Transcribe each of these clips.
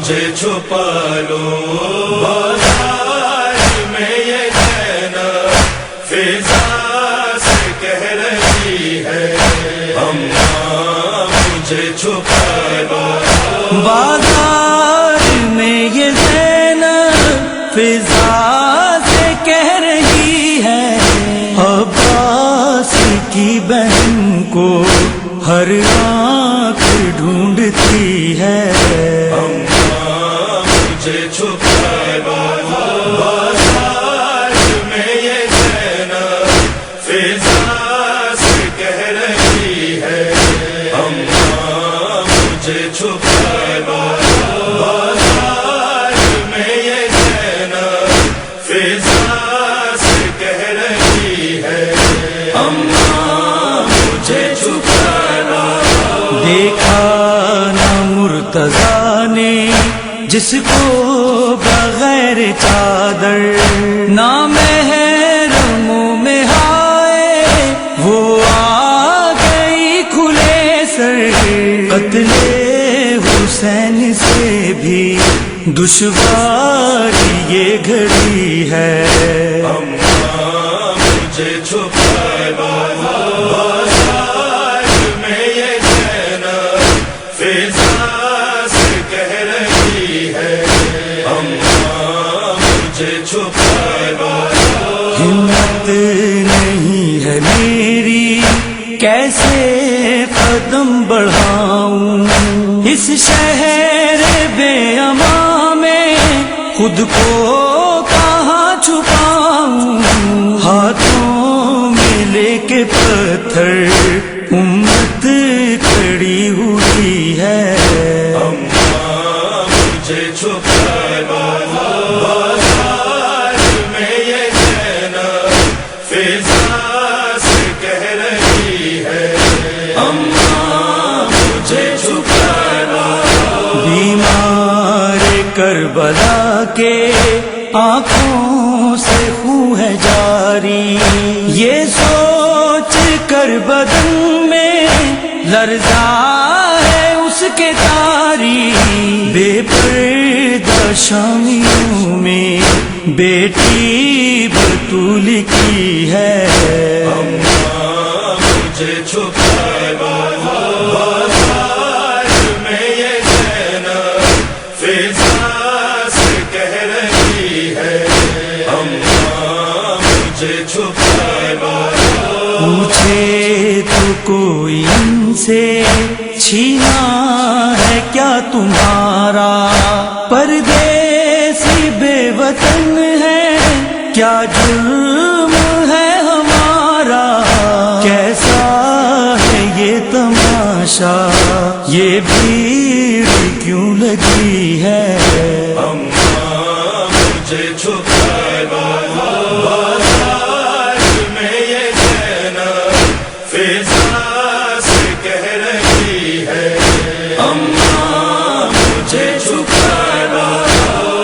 مجھے چھپا لو بازار میں یہ زینب فضا سے کہہ رہی ہے اماں مجھے چھپا لو بازار میں یہ زینب فضا سے کہہ رہی ہے عباس کی بہن کو ہر آنکھ ڈھونڈتی ہے اماں مجھے چھپا لو بازار میں یہ زینب فضا سے کہہ رہی ہے اماں مجھے چھپا لو بازار میں یہ زینب فضا سے کہہ رہی ہے اماں مجھے چھپا لو دیکھا نہ مرتضیٰ نے جس کو بغیر چادر نہ محرموں میں ہائے وہ آ گئی کھلے سر قتل حسین سے بھی دشوار یہ گھڑی ہے اماں مجھے چھپا لو بازار میں یہ زینب فضا سے کہہ رہی ہے اماں مجھے چھپا لو ہمت نہیں ہے میری کیسے قدم بڑھاؤں اس شہر بے امان میں خود کو کہاں چھپاؤں ہاتھوں میں لے کے پتھر امت کھڑی ہوئی ہے اماں مجھے چھپا لو بازار میں یہ زینب فضا سے کہہ رہی ہے اماں مجھے چھپا لو بیمار کربلا کے آنکھوں سے خون ہے جاری یہ سوچ کر بدن میں لرزا ہے اس کے تاری بے پردہ شامیوں میں بیٹی بطول کی ہے اماں مجھے چھپا لو بازار میں یہ زینب فضا سے کہہ رہی ہے اماں مجھے چھپا لو پوچھے تو کوئی ان سے چھینا ہے کیا تمہارا پردیسی بے وطن ہے کیا جرم ہے ہمارا کیسا ہے یہ تماشا یہ بھیڑ کیوں لگی ہے اماں مجھے چھپا لو بازار میں یہ زینب فضا سے کہہ رہی ہے اماں مجھے چھپا لو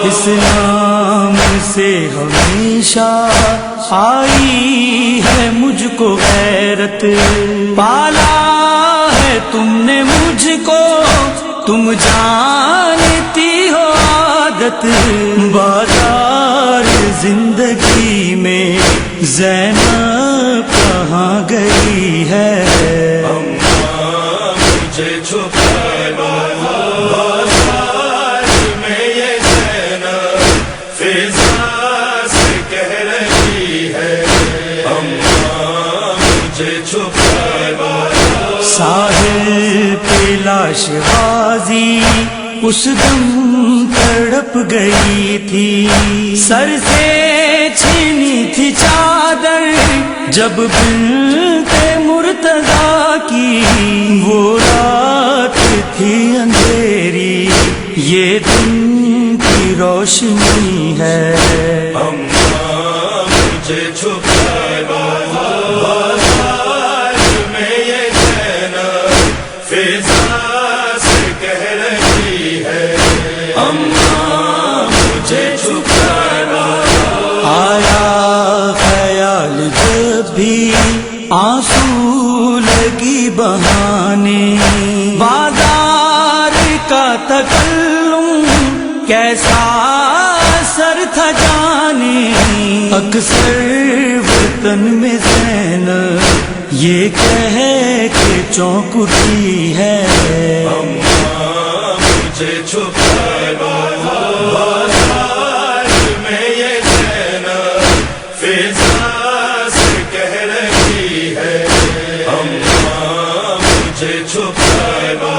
اسلام سے ہمیشہ آئی ہے مجھ کو غیرت پالا ہے تم نے مجھ کو تم جانتی ہو عادت بازار زندگی میں زینب کہاں گئی ہے اماں مجھے چھپا لو بازار میں یہ زینب فضا سے کہہ رہی ہے اماں مجھے چھپا لو ساحل پہ لاش بازی اس دم تڑپ گئی تھی سر سے چھینی تھی چادر جب بنت مرتضیٰ کی وہ رات تھی اندھیری یہ دن کی روشنی ہے اماں مجھے چھپا لو بازار میں یہ زینب فضا سے کہہ رہی ہے اماں مجھے چھپا لو آیا خیال جب بھی آنسو لگی بہانے بازار کا تکلم کیسا اثر تھا جانی، اکثر وطن میں زینب یہ کہہ کے چونک اٹھی ہے، اماں مجھے چھپا لو بازار میں یہ زینب فضا سے کہہ رہی ہے، اماں مجھے چھپا لو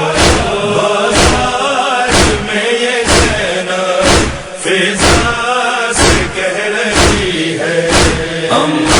بازار میں یہ زینب فضا سے کہہ رہی ہے، اماں